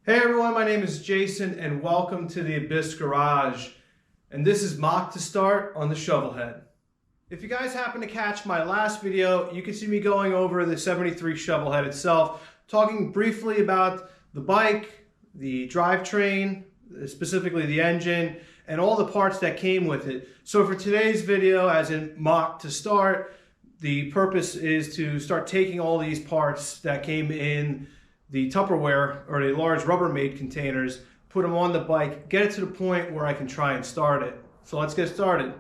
Hey everyone, my name is Jason and welcome to the Abyss Garage. And this is mock to start on the Shovelhead. If you guys happen to catch my last video, you can see me going over the 73 Shovelhead itself, talking briefly about the bike, the drivetrain, specifically the engine, and all the parts that came with it. So for today's video, as in mock to start, the purpose is to start taking all these parts that came in the Tupperware or the large Rubbermaid containers, put them on the bike, get it to the point where I can try and start it. So let's get started.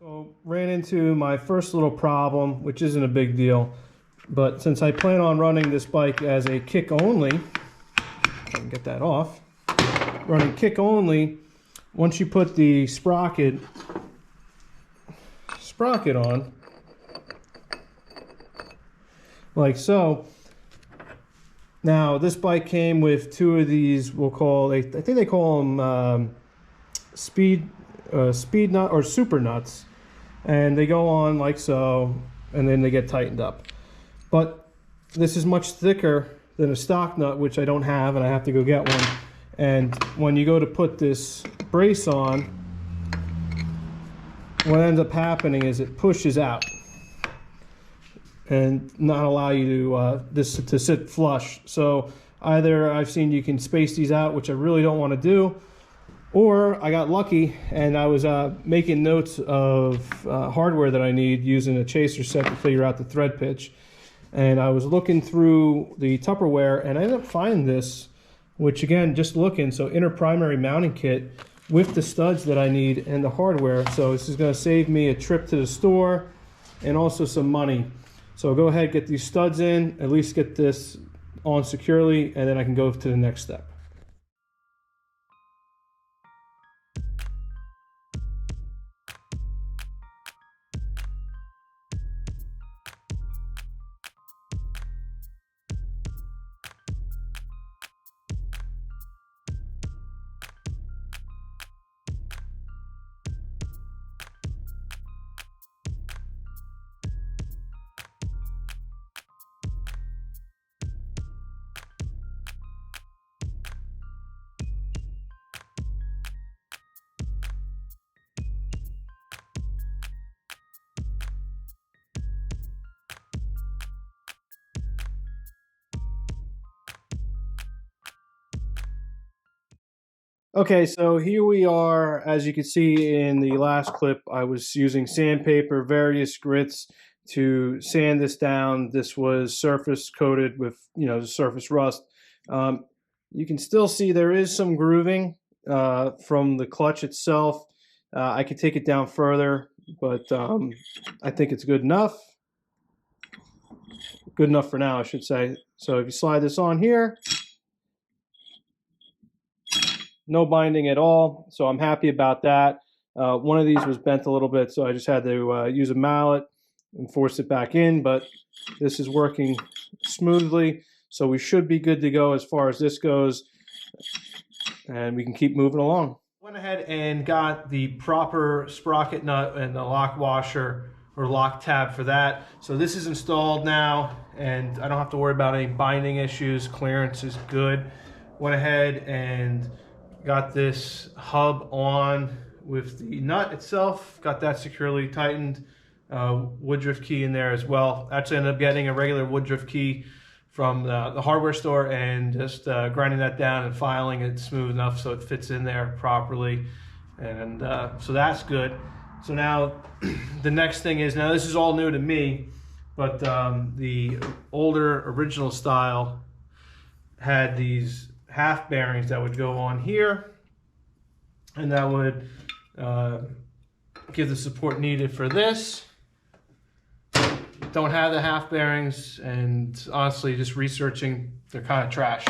So ran into my first little problem, which isn't a big deal, but since I plan on running this bike as a kick only, if I can get that off, running kick only, once you put the sprocket on, like so. Now this bike came with two of these, I think they call them speed nut or super nuts, and they go on like so, and then they get tightened up. But this is much thicker than a stock nut, which I don't have, and I have to go get one. And when you go to put this brace on, what ends up happening is it pushes out and not allow you to to sit flush. So either I've seen you can space these out, which I really don't want to do, or I got lucky and I was making notes of hardware that I need using a chaser set to figure out the thread pitch. And I was looking through the Tupperware and I ended up finding this, which again, just looking, so inner primary mounting kit with the studs that I need and the hardware. So this is going to save me a trip to the store and also some money. So I'll go ahead, get these studs in, at least get this on securely, and then I can go to the next step. Okay, so here we are. As you can see in the last clip, I was using sandpaper, various grits to sand this down. This was surface coated with, the surface rust. You can still see there is some grooving. from the clutch itself. I could take it down further, but I think it's good enough. Good enough for now, I should say. So if you slide this on here, no binding at all, so I'm happy about that. One of these was bent a little bit, so I just had to use a mallet and force it back in, but this is working smoothly, so we should be good to go as far as this goes, and we can keep moving along. Went ahead and got the proper sprocket nut and the lock washer or lock tab for that. So this is installed now, and I don't have to worry about any binding issues. Clearance is good. Went ahead and got this hub on with the nut itself, got that securely tightened, Woodruff key in there as well. Actually ended up getting a regular Woodruff key from the hardware store and just grinding that down and filing it smooth enough so it fits in there properly. And so that's good. So now the next thing is, now this is all new to me, but the older original style had these half bearings that would go on here, and that would give the support needed for this. Don't have the half bearings, and honestly, just researching, they're kind of trash.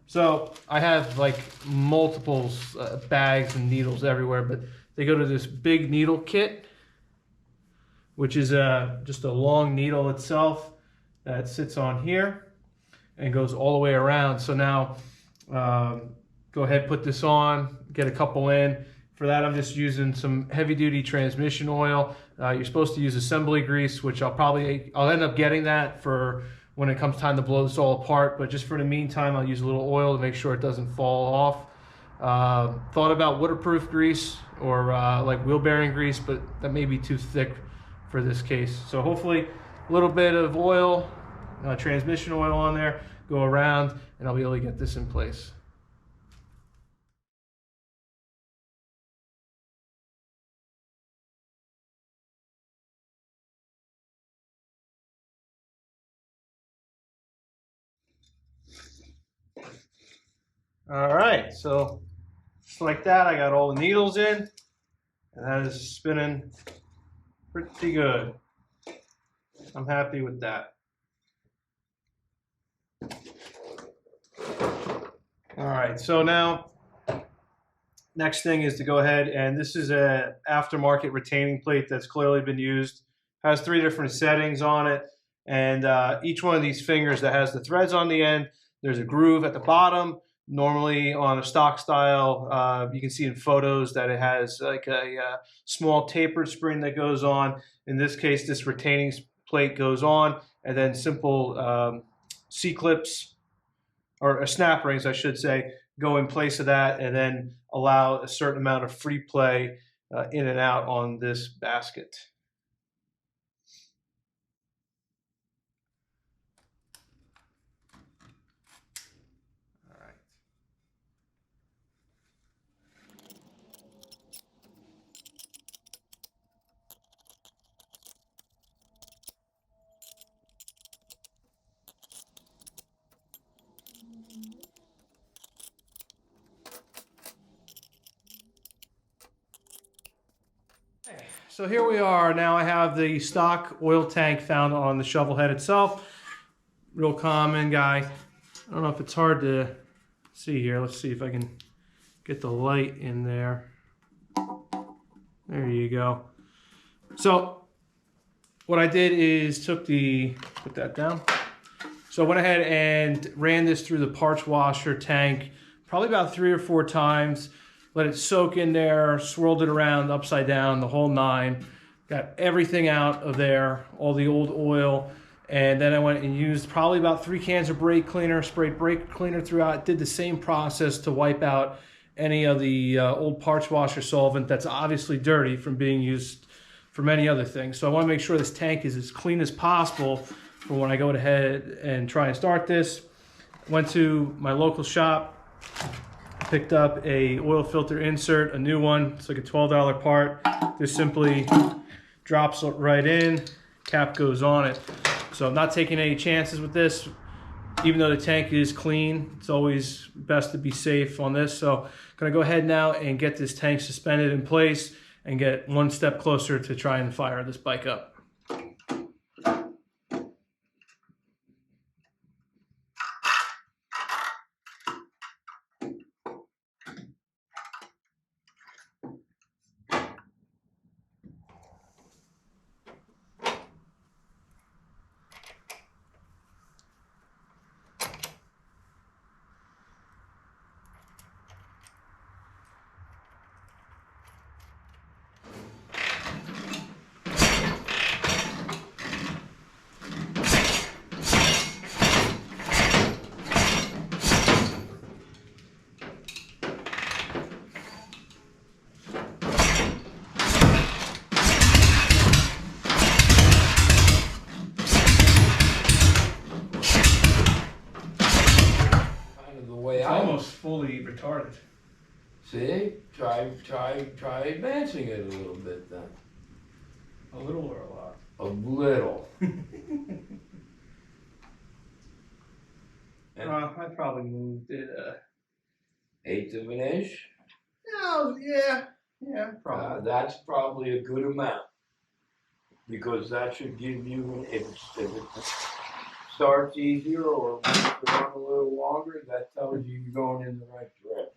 So I have like multiples bags and needles everywhere, but they go to this big needle kit, which is just a long needle itself that sits on here and goes all the way around. So now go ahead, put this on, get a couple in. For that, I'm just using some heavy duty transmission oil. You're supposed to use assembly grease, which I'll end up getting that for when it comes time to blow this all apart. But just for the meantime, I'll use a little oil to make sure it doesn't fall off. Thought about waterproof grease or like wheel bearing grease, but that may be too thick for this case. So hopefully a little bit of oil, transmission oil on there, go around, and I'll be able to get this in place. All right, so just like that, I got all the needles in, and that is spinning pretty good. I'm happy with that. All right, so now next thing is to go ahead, and this is a aftermarket retaining plate that's clearly been used. Has 3 different settings on it, and each one of these fingers that has the threads on the end, there's a groove at the bottom. Normally on a stock style, you can see in photos that it has like a small tapered spring that goes on. In this case, this retaining plate goes on, and then simple C-clips, or snap rings, I should say, go in place of that, and then allow a certain amount of free play in and out on this basket. So here we are. Now I have the stock oil tank found on the Shovelhead itself. Real common guy. I don't know if it's hard to see here. Let's see if I can get the light in there. There you go. So what I did is put that down. So I went ahead and ran this through the parts washer tank probably about 3 or 4 times. Let it soak in there, swirled it around upside down, the whole 9. Got everything out of there, all the old oil. And then I went and used probably about 3 cans of brake cleaner, sprayed brake cleaner throughout. Did the same process to wipe out any of the old parts washer solvent that's obviously dirty from being used for many other things. So I want to make sure this tank is as clean as possible for when I go ahead and try and start this. Went to my local shop, picked up a oil filter insert, a new one. It's like a $12 part. This simply drops right in, cap goes on it. So I'm not taking any chances with this. even though the tank is clean, it's always best to be safe on this. So I'm gonna go ahead now and get this tank suspended in place and get one step closer to try and fire this bike up. Almost fully retarded. See? Try advancing it a little bit then. A little or a lot? A little. I probably moved it 1/8 of an inch? No, yeah, probably. That's probably a good amount. Because that should give you, if it starts easier or wants to run a little longer, that tells you you're going in the right direction.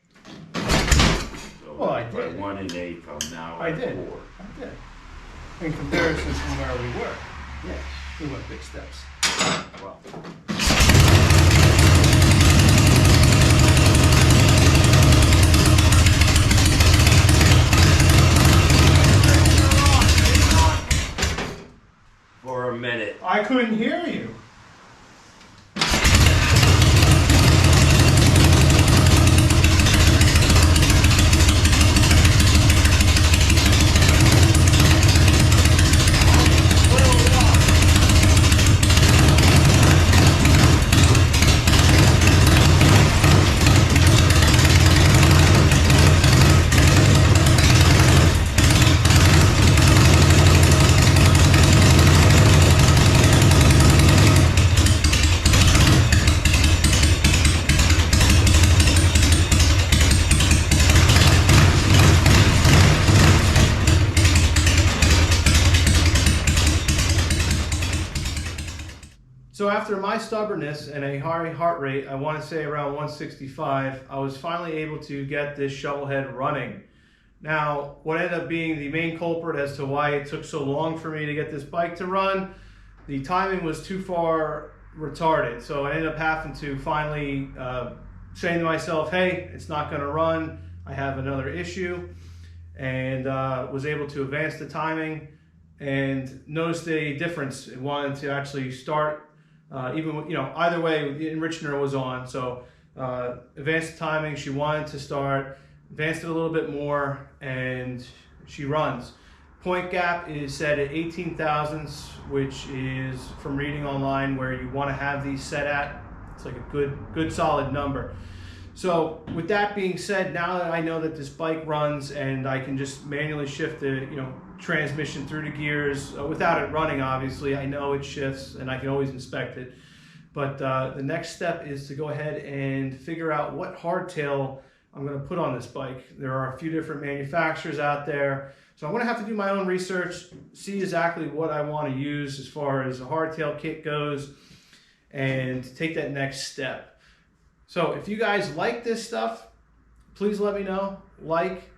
So Well, I if did. 1 1/8, I'm now I at did. 4. I did. In comparison to where we were. Yes. We went big steps. Well, For a minute. I couldn't hear you. So after my stubbornness and a high heart rate, I want to say around 165, I was finally able to get this Shovelhead running. Now, what ended up being the main culprit as to why it took so long for me to get this bike to run, the timing was too far retarded. So I ended up having to finally saying to myself, hey, it's not going to run. I have another issue, and was able to advance the timing and noticed a difference. It wanted to actually start. Even, you know, either way, the enrichener was on. So advanced the timing, she wanted to start, advanced it a little bit more, and she runs. Point gap is set at 18 thousandths, which is from reading online where you want to have these set at. It's like a good solid number. So with that being said, now that I know that this bike runs and I can just manually shift the transmission through the gears without it running, obviously, I know it shifts and I can always inspect it. But the next step is to go ahead and figure out what hardtail I'm going to put on this bike. There are a few different manufacturers out there. So I'm going to have to do my own research, see exactly what I want to use as far as a hardtail kit goes, and take that next step. So if you guys like this stuff, please let me know. Like,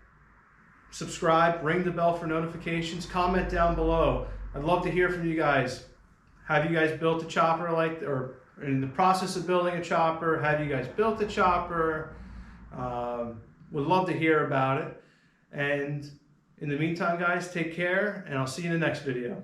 subscribe, ring the bell for notifications, comment down below. I'd love to hear from you guys. Have you guys built a chopper or in the process of building a chopper? Have you guys built a chopper? Would love to hear about it. And in the meantime, guys, take care, and I'll see you in the next video.